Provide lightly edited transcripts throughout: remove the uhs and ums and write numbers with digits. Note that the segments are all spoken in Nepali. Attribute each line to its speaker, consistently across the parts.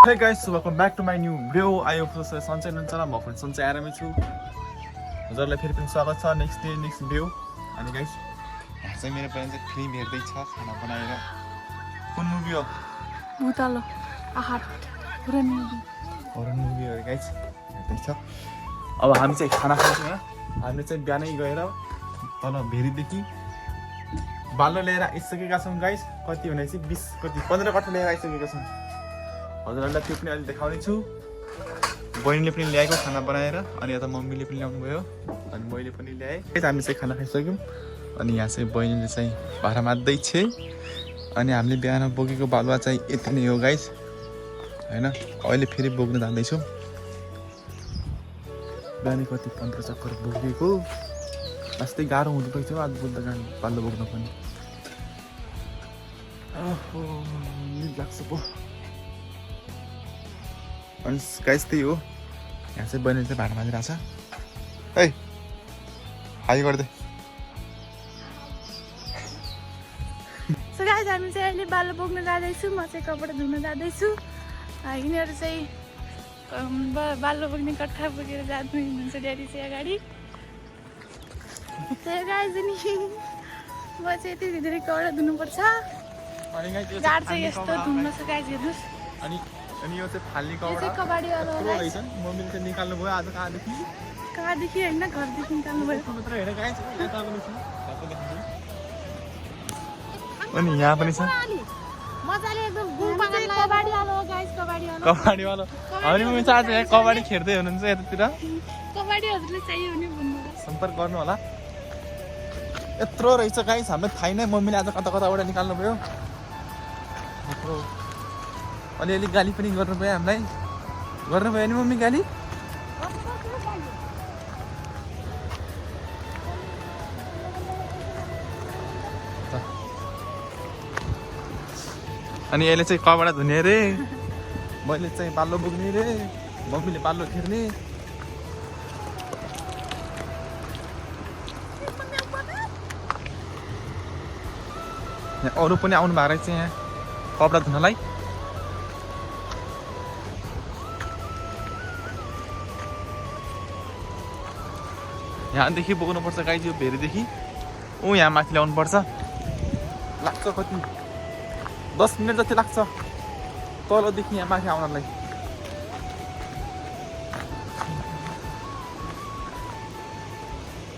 Speaker 1: Hey guys, welcome back to my new video. I hope you सन्चै हुनुहुन्छ म पनि सन्चै आरामै छु। हजुरलाई फेरि पनि स्वागत छ नेक्स्ट भिडियो। अनि गाइस, यहाँ चाहिँ मेरो प्यारेन्ट्स चाहिँ फिल्म हेर्दै छ खाना बनाएर। कुन मुभी हो?
Speaker 2: भुतालो आहार हरर मुभी
Speaker 1: हो गाइस, हेर्दै छ। अब हामी चाहिँ खाना खान्छौँ यहाँ। हामीले चाहिँ बिहानै गएर तल भेरीदेखि बाल्लो लिएर आइसकेका छौँ गाइस। कति भनेपछि 15 कट्ठा लिएर आइसकेका छौँ। हजुरहरूलाई त्यो पनि अहिले देखाउने छु। बहिनीले पनि ल्याएको खाना बनाएर, अनि यता मम्मीले पनि ल्याउनु भयो, अनि मैले पनि ल्याएँ। हामी चाहिँ खाना खाइसक्यौँ। अनि यहाँ चाहिँ बहिनीले चाहिँ भाडा मात्दैछ। अनि हामीले बिहान बोकेको बालुवा चाहिँ यति नै हो गाइस, होइन। अहिले फेरि बोक्न जाँदैछौँ। बिहान कति 15 चक्कर बोकेको, जस्तै गाह्रो हुँदो रहेछ आज बोल्दा बाल्लो बोक्न पनि। ओहो, निद लाग्छ पो। अनि गाइस त्यही हो, यहाँ चाहिँ बहिनीले चाहिँ भाडा माजिरहेको छ। है हाई गर्दै।
Speaker 2: सो गाइस, हामी चाहिँ अहिले बाल्लो बोक्न जाँदैछु। म चाहिँ कपडा धुन जाँदैछु। यिनीहरू चाहिँ बाल्लो बोक्ने कट्ठा बोकेर जानु हुनुहुन्छ ड्याडी चाहिँ अगाडि। गाइस नि म चाहिँ यति धेरै कपडा धुनुपर्छ। गाड चाहिँ यस्तो धुन्न छ गाइस, हेर्नुहोस्।
Speaker 1: अनि यो चाहिँ फाल्ने कपडा
Speaker 2: कबाडीवाला हो गाइस।
Speaker 1: मम्मीले चाहिँ निकाल्नु भयो आज कहाँदेखि
Speaker 2: होइन, घरदेखि निकाल्नु भयो।
Speaker 1: अनि यहाँ पनि छ
Speaker 2: मजाले एकदम कबाडीवाला हो गाइस, कबाडीवाला।
Speaker 1: हामी पनि आज यहाँ कबड्डी खेल्दै हुनुहुन्छ यतातिर।
Speaker 2: कबाडीहरूले चाहियो भने भन्नुहोस्,
Speaker 1: सम्पर्क गर्नु होला। यत्रो रहेछ गाइस, हामीलाई थाहै नै। मम्मीले आज कताबाट निकाल्नु भयो। अलिअलि गाली पनि गर्नुभयो हामीलाई। गर्नुभयो नि मम्मी गाली? अनि यसले चाहिँ कपडा धुने रे, मैले चाहिँ बाल्लो बोक्ने रे, मम्मीले बाल्लो खेर्ने। अरू पनि आउनु भएको रहेछ यहाँ कपडा धुनलाई। यहाँदेखि बोक्नुपर्छ गाइस, यो भेरीदेखि यहाँ माथि ल्याउनुपर्छ। लाग्छ कति 10 मिनट जति लाग्छ तलदेखि यहाँ माथि आउनलाई।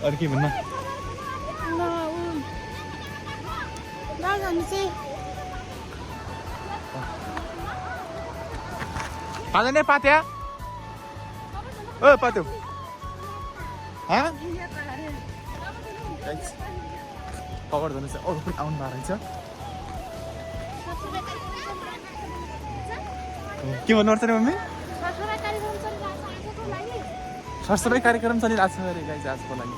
Speaker 1: अरू के भन्नु? पाँच नै पात्या ओ पात्यो कभर धुनु चाहिँ अरू पनि आउनु भएको रहेछ। के भन्नुपर्छ नि मम्मी? सरसफाइ कार्यक्रम चलिरहेको छ अरे गाइस आजको लागि।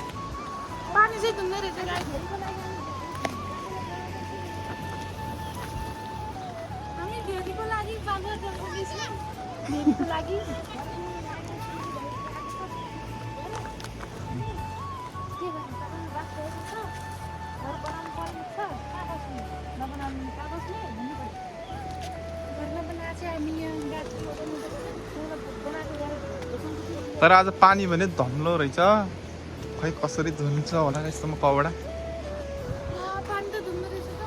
Speaker 2: पानी चाहिँ धुँदै रहेछ गाइस। हामी भेरीको लागि बाल्लो बोक्दैछौँ। भेरीको लागि
Speaker 1: तर आज पानी भने धम्लो रहेछ। खै कसरी धुन्छ होला यस्तोमा कपडा।
Speaker 2: पानी त धुँदो रहेछ त।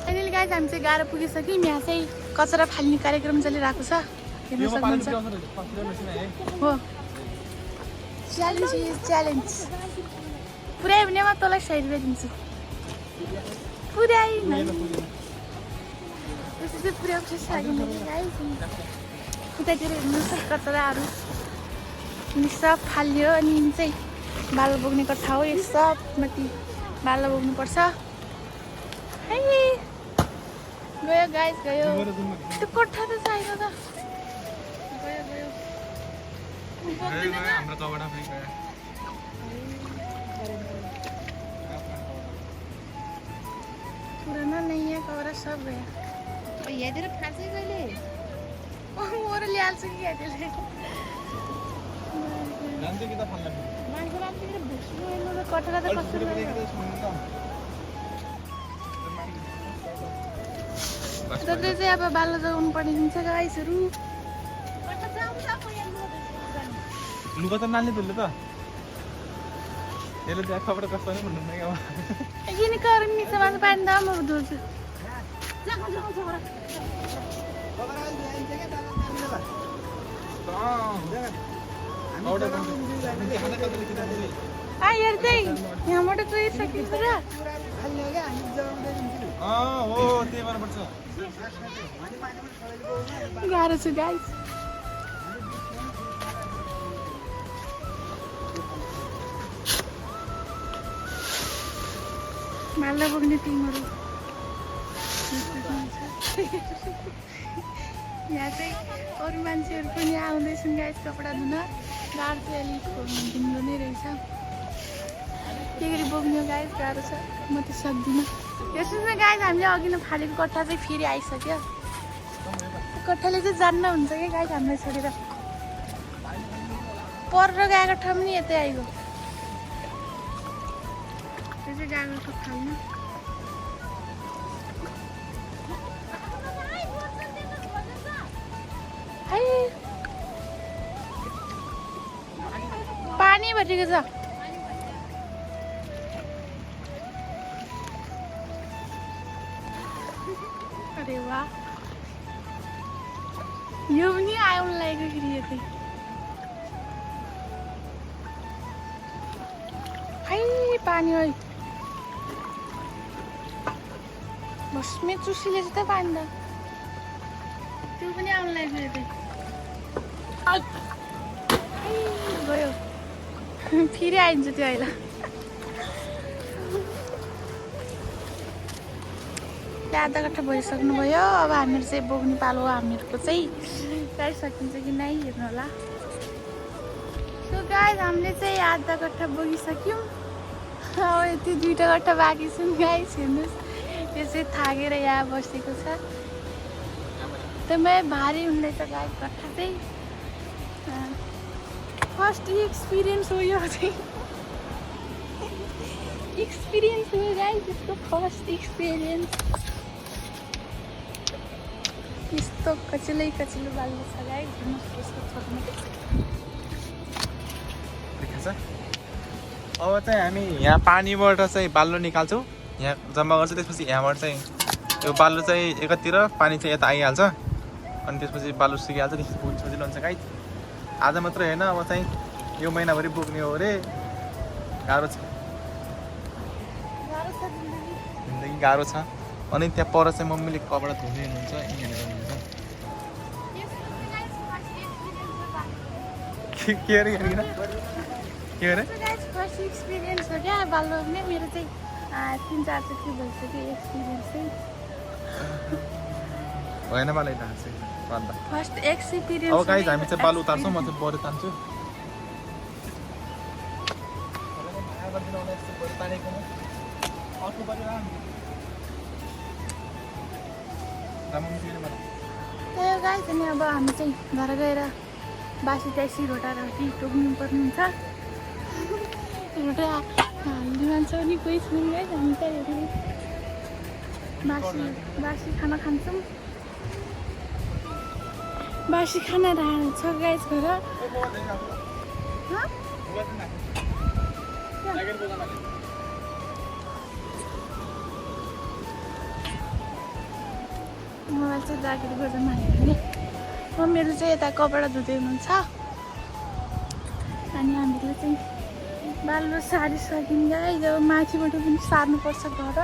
Speaker 2: अहिले गाइस हामी चाहिँ गाह्रो पुगिसक्यौँ। यहाँ चाहिँ कचरा फाल्ने कार्यक्रम चलिरहेको छ, हेर्न सक्नुहुन्छ। हो, च्यालेन्ज पुऱ्यायो भने म तँलाई 100 रुपियाँ दिन्छु। पुऱ्याइ त्यसै पुऱ्याउँछ सागिने गाइस। उतातिर हेर्नुहोस् कचराहरू सब फाल्यो। अनि चाहिँ बाल्लो बोक्ने कट्ठा हो यो, सब माथि बाल्लो बोक्नुपर्छ। है गयो गाइस, गयो। त्यो कट्ठा त छैन त, गयो।
Speaker 1: हाम्रो कपडा पनि गयो।
Speaker 2: पुराना नहीं है कपड़ा सब गया। और ये तेरे फांसी गले मोर ल्याल्छु कि यादले
Speaker 1: जानते कि त फल्ला
Speaker 2: मान्छे रात के भुस्नु हेर्नु र कटरा त कस्तो लाग्यो जति चाहिँ अब बाल्लो जोगाउनु पर्ने हुन्छ गाइसहरू
Speaker 1: लुगा त नाल्ने तुल्नु त यसले चाहिँ खबर कस्तो नै भन्नु क्या
Speaker 2: किन कारण मिक्छ मासु पानी त म धुन्छु हेर्दै यहाँबाट चाहिँ सकिन्छ र
Speaker 1: हो त्यही भएर पर्छ
Speaker 2: गाह्रो छु गाइस माल्दा बोक्ने टिमहरू यहाँ चाहिँ अरू मान्छेहरू पनि आउँदैछन् गाइस कपडा धुन गाह्रो चाहिँ अलिक ढिलो नै रहेछ के गरी बोक्ने हो गाइस गाह्रो छ म त सक्दिनँ यसो न गाइस हामीले अघि नै फालेको कट्टा चाहिँ फेरि आइसक्यो कट्टाले चाहिँ जान्न हुन्छ क्या गाइस हामीलाई छोडेर पर गएको ठाउँ पनि यतै आइगयो त्यो चाहिँ गएको ठाउँ खाल्नु पानी भरेको छ अरे वाह यो पनि आउनु लागेको फेरि यतै पानी है बसमै चुसीले चाहिँ त पानी त त्यो पनि आउनु लागेको यतै गयो फेरि आइन्छ त्यो अहिले आधा कट्ठा भइसक्नुभयो अब हामीहरू चाहिँ बोक्ने पालो हो हामीहरूको चाहिँ गाई सकिन्छ कि नै हेर्नु होला सो गाई हामीले चाहिँ आधा कट्ठा बोकिसक्यौँ अब यति 2टा कट्ठा बाँकी छन् गाई हेर्नुहोस् यो चाहिँ थाकेर यहाँ बसेको छ एकदमै भारी हुँदैछ गाई कट्ठा चाहिँ फर्स्ट एक्सपिरियन्स हो यो चाहिँ एक्सपिरियन्स हो गाई त्यसको फर्स्ट एक्सपिरियन्स यस्तो कचिलो बाल्नु छ गाई हेर्नुहोस् यसको छोटो
Speaker 1: अब चाहिँ हामी यहाँ पानीबाट चाहिँ बाल्लो निकाल्छौँ यहाँ जम्मा गर्छौँ त्यसपछि यहाँबाट चाहिँ यो बाल्लो चाहिँ एकातिर पानी चाहिँ यता आइहाल्छ अनि त्यसपछि बाल्लो सिकिहाल्छ त्यसपछि बहुत सजिलो हुन्छ गाई आज मात्र होइन अब चाहिँ यो महिनाभरि बोक्ने हो अरे गाह्रो छ जिन्दगी गाह्रो छ अनि त्यहाँ पर चाहिँ मम्मीले कपडा धुने हुनुहुन्छ यहाँनिर गर्नुहुन्छ के अरे के अरे
Speaker 2: फर्स्ट एक्सपिरियन्स हो क्या बाल्लो नै मेरो चाहिँ 3-4 चोटि भइसक्यो एक्सपिरियन्स चाहिँ
Speaker 1: भएन मलाई थाहा छ
Speaker 2: फर्स्ट एक्सपिरियन्स
Speaker 1: अब गाइस हामी चाहिँ बालु उतार्छौँ म चाहिँ बरु तान्छु
Speaker 2: त्यही गाइस अनि अब हामी चाहिँ घर गएर बासी ट्याक्सी रोटा रोटी टोक्नु पर्ने हुन्छ एउटा हाल्ने मान्छे पनि कोही छैन गाइस हामी चाहिँ बासी खाना खान्छौँ बासी खाना छ गाइस घर मोबाइल चाहिँ जाकेट गर्दा मान्यो मम्मीहरू चाहिँ यता कपडा धुँदै हुनुहुन्छ अनि हामीले चाहिँ बाल्लो सारिसक्यौँ गाइस अब माथिबाट पनि सार्नुपर्छ घर